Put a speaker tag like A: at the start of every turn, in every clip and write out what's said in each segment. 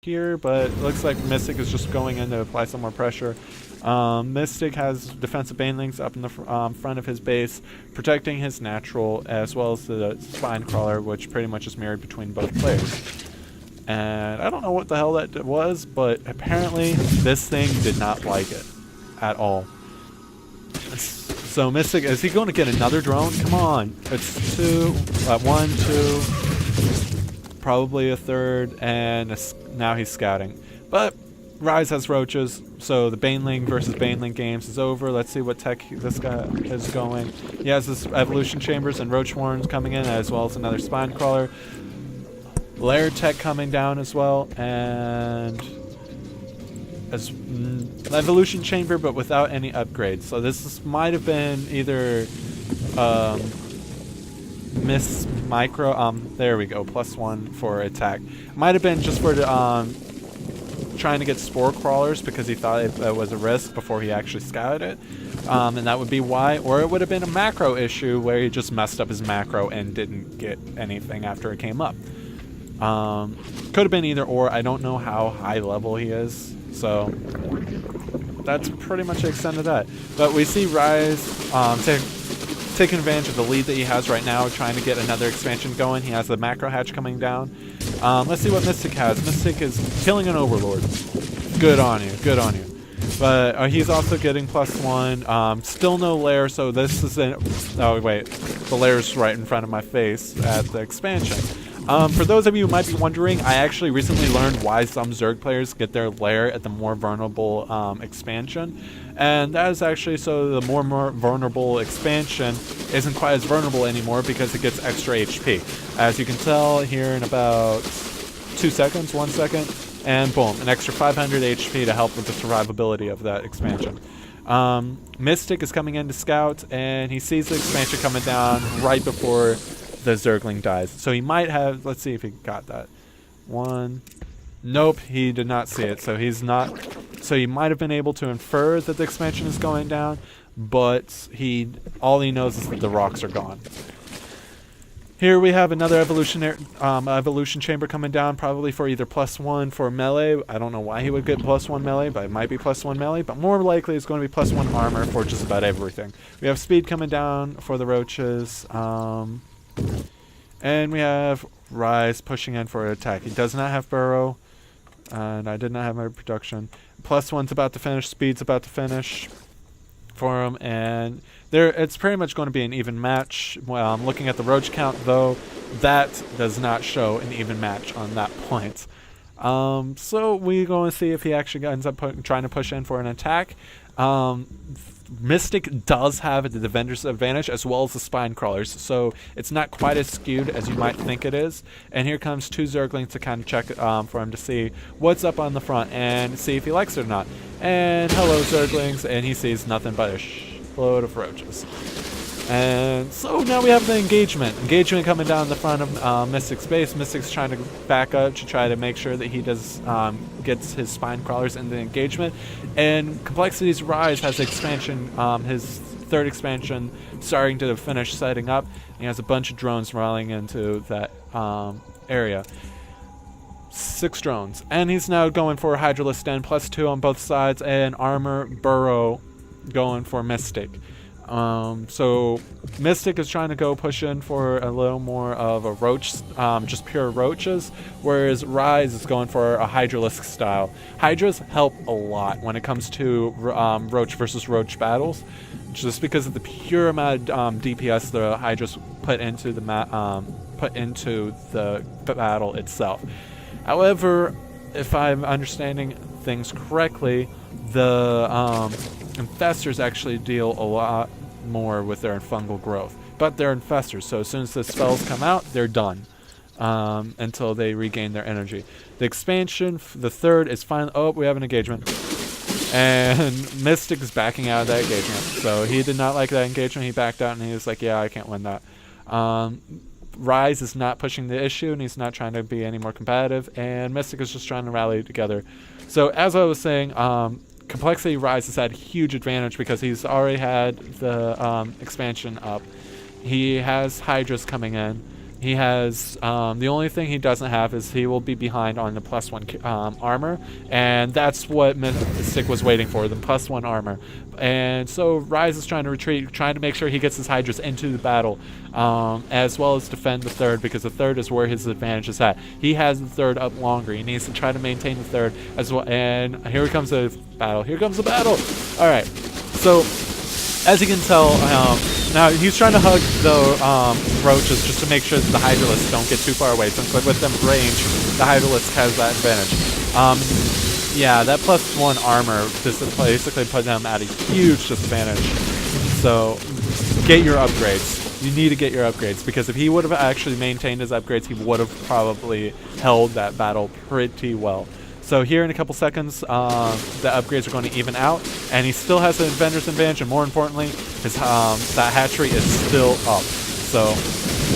A: here, but it looks like Mystik is just going in to apply some more pressure. Mystik has defensive banelings up in the front of his base, protecting his natural as well as the spine crawler, which pretty much is mirrored between both players. And I don't know what the hell that was, but apparently this thing did not like it at all. So Mystik, is he going to get another drone? Come on. It's 2, 1, 2, probably a third, and now he's scouting. But Ryze has roaches, so the Baneling versus Baneling games is over. Let's see what tech this guy is going. He has his evolution chambers and roach horns coming in, as well as another spine crawler. Lair tech coming down as well, and as evolution chamber, but without any upgrades. So this might have been either miss micro. There we go, +1 for attack. Might have been just for trying to get spore crawlers because he thought it was a risk before he actually scouted it, and that would be why. Or it would have been a macro issue where he just messed up his macro and didn't get anything after it came up. Could have been either or. I don't know how high level he is, so that's pretty much the extent of that. But we see Ryze taking advantage of the lead that he has right now, trying to get another expansion going. He has the macro hatch coming down. Let's see what Mystik has. Mystik is killing an overlord. Good on you, good on you. But he's also getting +1. Still no lair, so this is oh wait, the lair's right in front of my face at the expansion. For those of you who might be wondering, I actually recently learned why some Zerg players get their lair at the more vulnerable expansion. And that is actually so the more vulnerable expansion isn't quite as vulnerable anymore because it gets extra HP. As you can tell here in about 2 seconds, 1 second, and boom, an extra 500 HP to help with the survivability of that expansion. Mystik is coming in to scout, and he sees the expansion coming down right before the Zergling dies. So he might have, let's see if he got that. 1. Nope, he did not see it. So he's not, so he might have been able to infer that the expansion is going down, but all he knows is that the rocks are gone. Here we have another evolution chamber coming down, probably for either +1 for melee. I don't know why he would get +1 melee, but it might be +1 melee. But more likely it's going to be +1 armor for just about everything. We have speed coming down for the roaches. And we have Ryze pushing in for an attack. He does not have burrow, and I did not have my production. +1's about to finish, speed's about to finish for him, and it's pretty much going to be an even match. Well, I'm looking at the roach count, though. That does not show an even match on that point. So we're going to see if he actually ends up trying to push in for an attack. Mystik does have the defender's advantage as well as the spine crawlers, so it's not quite as skewed as you might think it is. And here comes 2 Zerglings to kind of check for him to see what's up on the front and see if he likes it or not. And hello Zerglings, and he sees nothing but a load of roaches. And so now we have the engagement coming down the front of Mystik's base. Mystik's trying to back up to try to make sure that he does gets his spine crawlers in the engagement. And Complexity's Ryze has expansion, his 3rd expansion starting to finish setting up. He has a bunch of drones rolling into that area. 6 drones, and he's now going for a Hydralisk Den +2 on both sides, and armor burrow going for Mystik. So Mystik is trying to go push in for a little more of a roach, just pure roaches, whereas Ryze is going for a Hydralisk style. Hydras help a lot when it comes to roach versus roach battles, just because of the pure amount of DPS the Hydras put into the battle itself. However, if I'm understanding things correctly, the infestors actually deal a lot more with their fungal growth, but they're infestors, so as soon as the spells come out, they're done until they regain their energy. The expansion, the 3rd, is finally, oh, we have an engagement, and Mystik is backing out of that engagement. So he did not like that engagement. He backed out and he was like, yeah, I can't win that. Ryze is not pushing the issue, and he's not trying to be any more competitive, and Mystik is just trying to rally together. So as I was saying, Complexity Ryze has had huge advantage because he's already had the expansion up. He has Hydras coming in. He has the only thing he doesn't have is he will be behind on the +1 armor, and that's what Mystik was waiting for, the +1 armor. And so Ryze is trying to retreat, trying to make sure he gets his Hydras into the battle, as well as defend the third, because the third is where his advantage is at. He has the third up longer. He needs to try to maintain the third as well. And here comes the battle. Here comes the battle. All right. So as you can tell, now he's trying to hug the roaches just to make sure that the Hydralisks don't get too far away. Since with them range, the Hydralisk has that advantage. Yeah, that +1 armor just basically put them at a huge disadvantage. So get your upgrades. You need to get your upgrades, because if he would have actually maintained his upgrades, he would have probably held that battle pretty well. So here in a couple seconds, the upgrades are going to even out, and he still has an defender's advantage, and more importantly, his that hatchery is still up. So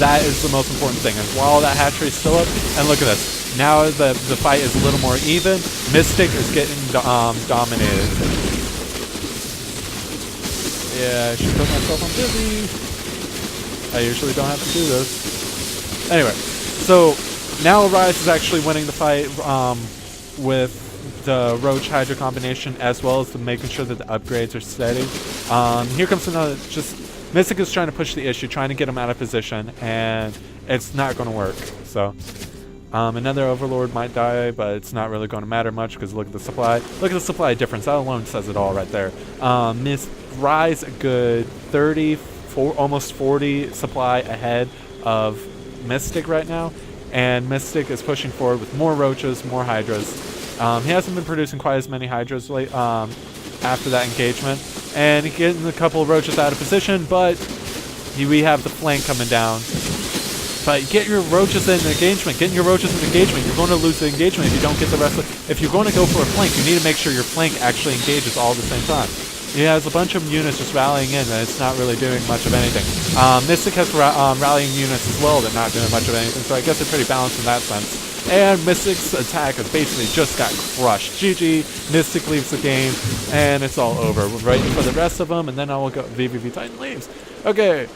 A: that is the most important thing. And while that hatchery is still up, and look at this, now the fight is a little more even. Mystik is getting dominated. Yeah, I should put myself on busy. I usually don't have to do this. Anyway, so now Ryze is actually winning the fight with the Roach Hydra combination, as well as making sure that the upgrades are steady. Here comes another, Mystik is trying to push the issue, trying to get him out of position, and it's not going to work. So another Overlord might die, but it's not really going to matter much, because look at the supply. Look at the supply difference. That alone says it all right there. Ryze a good 34, almost 40 supply ahead of Mystik right now, and Mystik is pushing forward with more roaches, more Hydras. He hasn't been producing quite as many Hydras late, after that engagement, and he's getting a couple of roaches out of position, but we have the flank coming down. But get your roaches in engagement. Getting your roaches in engagement. You're going to lose the engagement if you don't get the rest of it. If you're going to go for a flank, you need to make sure your flank actually engages all at the same time. He has a bunch of units just rallying in, and it's not really doing much of anything. Mystik has rallying units as well that are not doing much of anything, so I guess they're pretty balanced in that sense. And Mystik's attack has basically just got crushed. GG, Mystik leaves the game, and it's all over. We're waiting for the rest of them, and then I will go. VVV Titan leaves. Okay,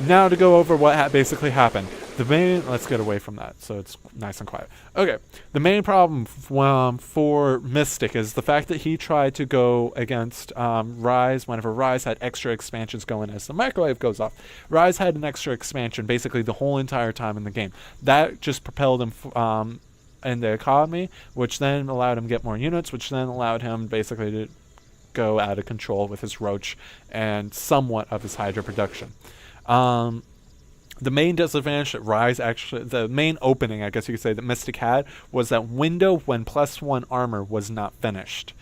A: now to go over what basically happened. The main, let's get away from that so it's nice and quiet. Okay, the main problem for Mystik is the fact that he tried to go against Ryze whenever Ryze had extra expansions going as the microwave goes off. Ryze had an extra expansion basically the whole entire time in the game. That just propelled him in the economy, which then allowed him to get more units, which then allowed him basically to go out of control with his Roach and somewhat of his Hydra production. The main disadvantage that Ryze actually, the main opening, I guess you could say, that Mystik had was that window when +1 armor was not finished.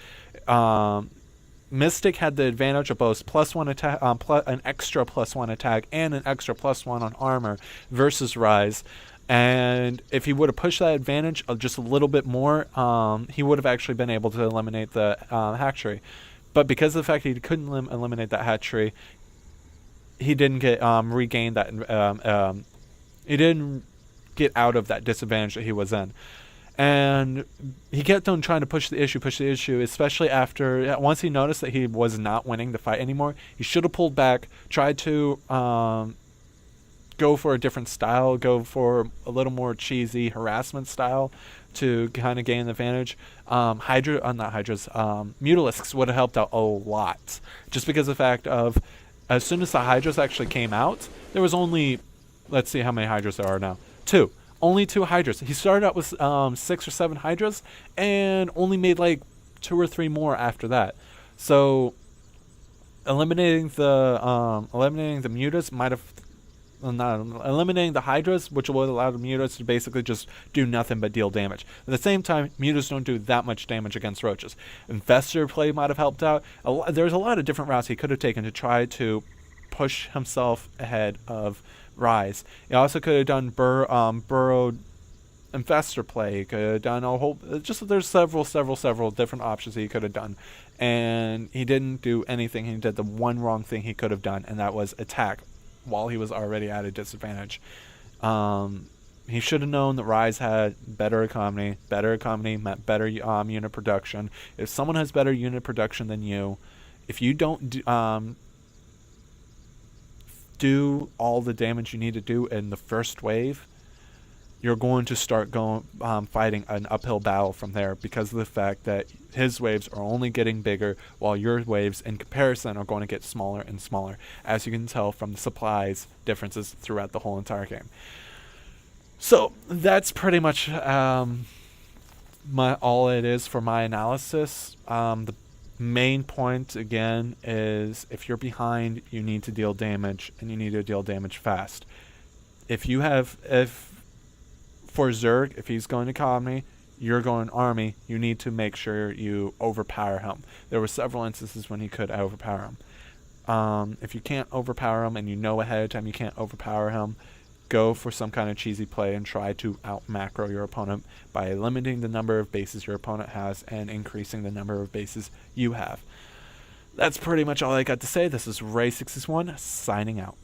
A: Mystik had the advantage of both +1 attack, an extra +1 attack, and an extra +1 on armor versus Ryze. And if he would have pushed that advantage just a little bit more, he would have actually been able to eliminate the hatchery. But because of the fact he couldn't eliminate that hatchery, he didn't get regain that. He didn't get out of that disadvantage that he was in, and he kept on trying to push the issue, especially after once he noticed that he was not winning the fight anymore. He should have pulled back, tried to go for a different style, go for a little more cheesy harassment style to kind of gain the advantage. Not Hydras, Mutalisks would have helped out a lot, just because of the fact of, as soon as the Hydras actually came out, there was only, let's see how many Hydras there are now. 2. Only 2 Hydras. He started out with 6 or 7 Hydras and only made like 2 or 3 more after that. So eliminating the mutas might have, eliminating the Hydras, which would allow the mutas to basically just do nothing but deal damage. At the same time, mutas don't do that much damage against roaches. Infestor play might have helped out. There's a lot of different routes he could have taken to try to push himself ahead of Ryze. He also could have done burrowed infestor play. He could have done a whole, there's several different options he could have done, and he didn't do anything. He did the one wrong thing he could have done, and that was attack while he was already at a disadvantage. He should have known that Ryze had better economy. Better economy meant better unit production. If someone has better unit production than you, if you don't do all the damage you need to do in the first wave, you're going to start fighting an uphill battle from there, because of the fact that his waves are only getting bigger while your waves in comparison are going to get smaller and smaller, as you can tell from the supplies differences throughout the whole entire game. So that's pretty much all it is for my analysis. The main point again is, if you're behind, you need to deal damage, and you need to deal damage fast. For Zerg, if he's going economy, you're going army, you need to make sure you overpower him. There were several instances when he could overpower him. If you can't overpower him and you know ahead of time you can't overpower him, go for some kind of cheesy play and try to out macro your opponent by limiting the number of bases your opponent has and increasing the number of bases you have. That's pretty much all I got to say. This is Ray661 signing out.